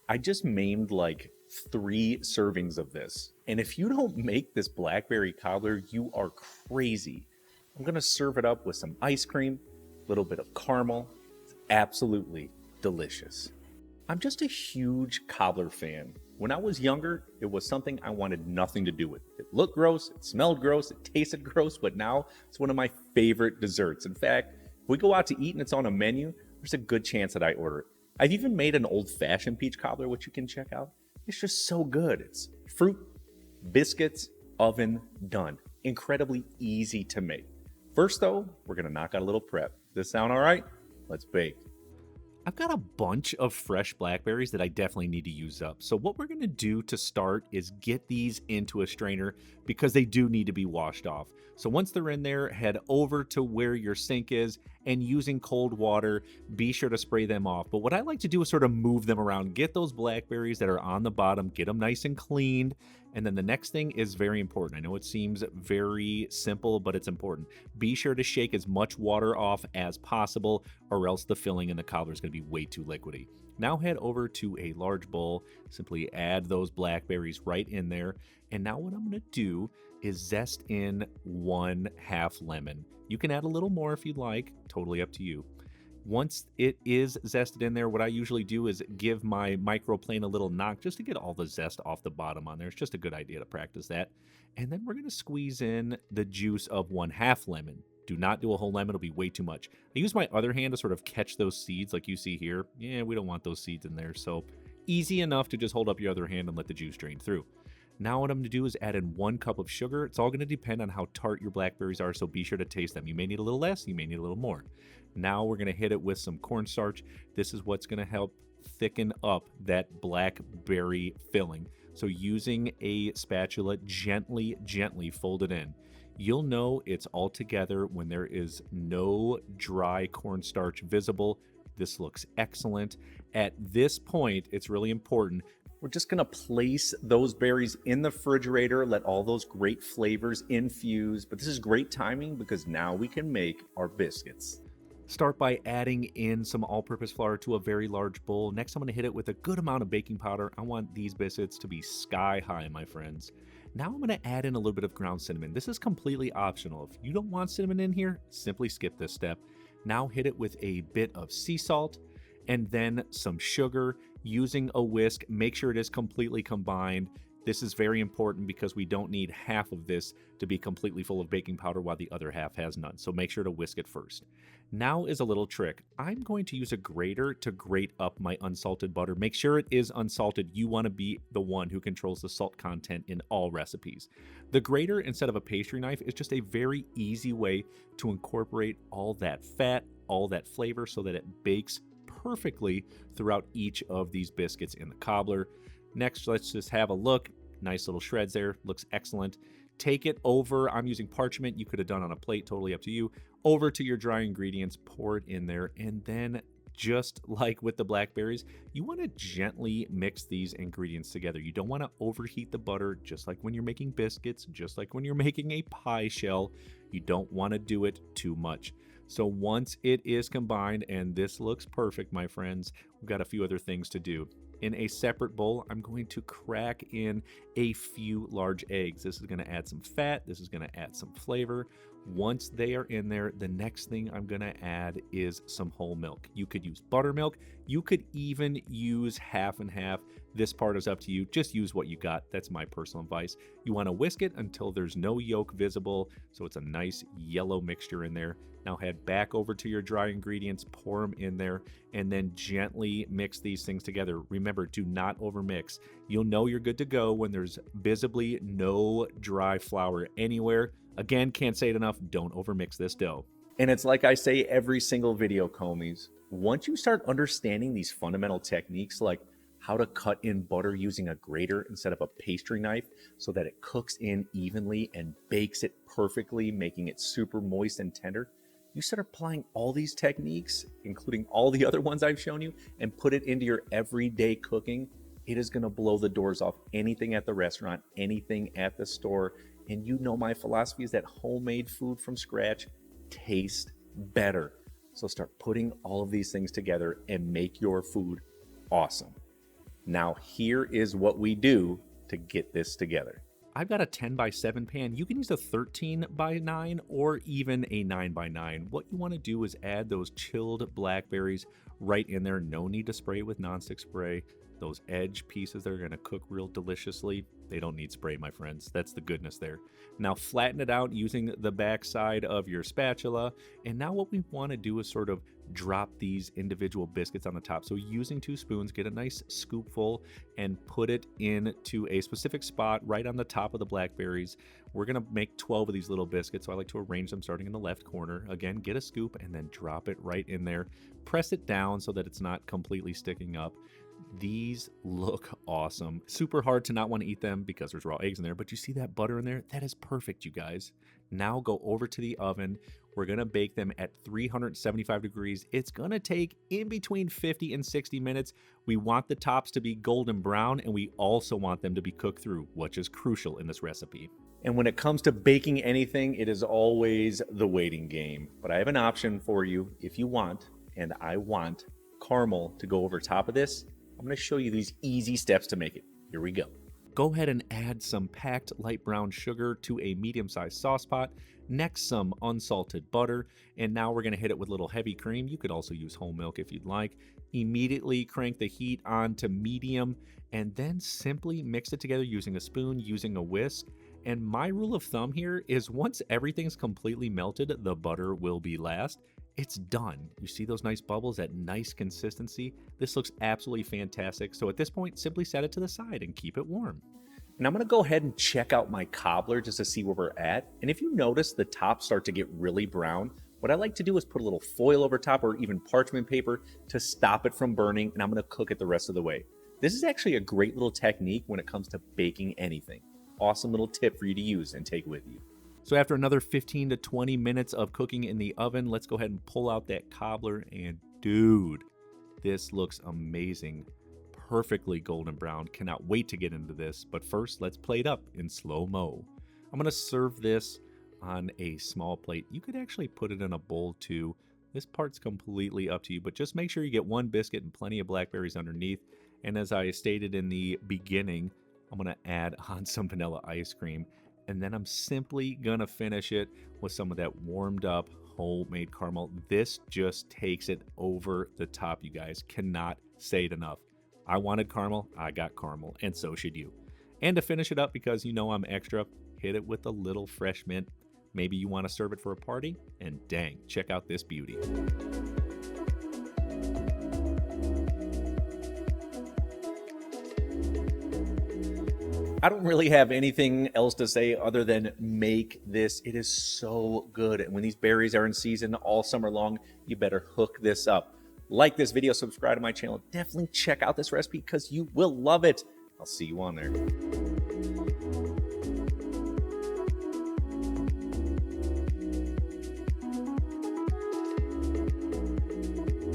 I just maimed like 3 servings of this. And if you don't make this blackberry cobbler, you are crazy. I'm gonna serve it up with some ice cream, a little bit of caramel. It's absolutely delicious. I'm just a huge cobbler fan. When I was younger, it was something I wanted nothing to do with. It looked gross, it smelled gross, it tasted gross, but now it's one of my favorite desserts. In fact, if we go out to eat and it's on a menu, there's a good chance that I order it. I've even made an old-fashioned peach cobbler, which you can check out. It's just so good. It's fruit, biscuits, oven, done. Incredibly easy to make. First though, we're gonna knock out a little prep. Does this sound all right? Let's bake. I've got a bunch of fresh blackberries that I definitely need to use up. So what we're gonna do to start is get these into a strainer because they do need to be washed off. So once they're in there, head over to where your sink is and using cold water, be sure to spray them off. But what I like to do is sort of move them around, get those blackberries that are on the bottom, get them nice and cleaned. And then the next thing is very important. I know it seems very simple, but it's important. Be sure to shake as much water off as possible, or else the filling in the cobbler is going to be way too liquidy. Now head over to a large bowl, simply add those blackberries right in there. And now what I'm going to do is zest in 1/2 lemon. You can add a little more if you'd like, totally up to you. Once it is zested in there, what I usually do is give my microplane a little knock just to get all the zest off the bottom on there. It's just a good idea to practice that. And then we're going to squeeze in the juice of 1/2 lemon. Do not do a whole lemon, it'll be way too much. I use my other hand to sort of catch those seeds like you see here. Yeah, we don't want those seeds in there, so easy enough to just hold up your other hand and let the juice drain through. Now what I'm going to do is add in 1 cup of sugar. It's all going to depend on how tart your blackberries are, so be sure to taste them. You may need a little less, you may need a little more. Now we're going to hit it with some cornstarch. This is what's going to help thicken up that blackberry filling. So using a spatula, gently fold it in. You'll know it's all together when there is no dry cornstarch visible. This looks excellent. At this point, it's really important. We're just gonna place those berries in the refrigerator, let all those great flavors infuse. But this is great timing because now we can make our biscuits. Start by adding in some all-purpose flour to a very large bowl. Next, I'm going to hit it with a good amount of baking powder. I want these biscuits to be sky high, my friends. Now I'm going to add in a little bit of ground cinnamon. This is completely optional. If you don't want cinnamon in here, simply skip this step. Now hit it with a bit of sea salt and then some sugar. Using a whisk, make sure it is completely combined. This is very important because we don't need half of this to be completely full of baking powder while the other half has none. So make sure to whisk it first. Now is a little trick. I'm going to use a grater to grate up my unsalted butter. Make sure it is unsalted. You want to be the one who controls the salt content in all recipes. The grater, instead of a pastry knife, is just a very easy way to incorporate all that fat, all that flavor so that it bakes perfectly throughout each of these biscuits in the cobbler. Next, let's just have a look. Nice little shreds there. Looks excellent. Take it over. I'm using parchment. You could have done on a plate. Totally up to you. Over to your dry ingredients. Pour it in there. And then, just like with the blackberries, you want to gently mix these ingredients together. You don't want to overheat the butter, just like when you're making biscuits, just like when you're making a pie shell. You don't want to do it too much. So once it is combined, and this looks perfect, my friends, we've got a few other things to do. In a separate bowl, I'm going to crack in a few large eggs. This is going to add some fat. This is going to add some flavor. Once they are in there, the next thing I'm going to add is some whole milk. You could use buttermilk. You could even use half and half. This part is up to you. Just use what you got. That's my personal advice. You want to whisk it until there's no yolk visible, so it's a nice yellow mixture in there. Now head back over to your dry ingredients, pour them in there, and then gently mix these things together. Remember, do not overmix. You'll know you're good to go when there's visibly no dry flour anywhere. Again, can't say it enough, don't overmix this dough. And it's like I say every single video, Comies. Once you start understanding these fundamental techniques like how to cut in butter using a grater instead of a pastry knife so that it cooks in evenly and bakes it perfectly, making it super moist and tender, you start applying all these techniques, including all the other ones I've shown you, and put it into your everyday cooking. It is going to blow the doors off anything at the restaurant, anything at the store. And you know my philosophy is that homemade food from scratch tastes better. So start putting all of these things together and make your food awesome. Now here is what we do to get this together. I've got a 10 by 7 pan. You can use a 13 by 9 or even a 9 by 9. What you want to do is add those chilled blackberries right in there. No need to spray with nonstick spray. Those edge pieces that are going to cook real deliciously, they don't need spray, my friends. That's the goodness there. Now flatten it out using the back side of your spatula. And now what we want to do is sort of drop these individual biscuits on the top. So using 2 spoons, get a nice scoopful and put it into a specific spot right on the top of the blackberries. We're going to make 12 of these little biscuits, so I like to arrange them starting in the left corner. Again, get a scoop and then drop it right in there. Press it down so that it's not completely sticking up. These look awesome. Super hard to not want to eat them because there's raw eggs in there, but you see that butter in there? That is perfect, you guys. Now go over to the oven. We're going to bake them at 375 degrees. It's going to take in between 50 and 60 minutes. We want the tops to be golden brown, and we also want them to be cooked through, which is crucial in this recipe. And when it comes to baking anything, it is always the waiting game. But I have an option for you if you want, and I want caramel to go over top of this. I'm going to show you these easy steps to make it. Here we go. Go ahead and add some packed light brown sugar to a medium-sized sauce pot. Next, some unsalted butter. And now we're going to hit it with a little heavy cream. You could also use whole milk if you'd like. Immediately crank the heat on to medium and then simply mix it together using a spoon, using a whisk. And my rule of thumb here is once everything's completely melted, the butter will be last. It's done. You see those nice bubbles, that nice consistency? This looks absolutely fantastic. So at this point, simply set it to the side and keep it warm. And I'm going to go ahead and check out my cobbler just to see where we're at. And if you notice the tops start to get really brown, what I like to do is put a little foil over top or even parchment paper to stop it from burning, and I'm going to cook it the rest of the way. This is actually a great little technique when it comes to baking anything. Awesome little tip for you to use and take with you. So after another 15 to 20 minutes of cooking in the oven, let's go ahead and pull out that cobbler. And dude, this looks amazing. Perfectly golden brown. Cannot wait to get into this. But first, let's plate up in slow-mo. I'm going to serve this on a small plate. You could actually put it in a bowl too. This part's completely up to you, but just make sure you get 1 biscuit and plenty of blackberries underneath. And as I stated in the beginning, I'm going to add on some vanilla ice cream. And then I'm simply gonna finish it with some of that warmed up homemade caramel. This just takes it over the top, you guys. Cannot say it enough. I wanted caramel, I got caramel, and so should you. And to finish it up, because you know I'm extra, hit it with a little fresh mint. Maybe you want to serve it for a party, and dang, check out this beauty. I don't really have anything else to say other than make this. It is so good. And when these berries are in season all summer long, you better hook this up. Like this video, subscribe to my channel. Definitely check out this recipe because you will love it. I'll see you on there.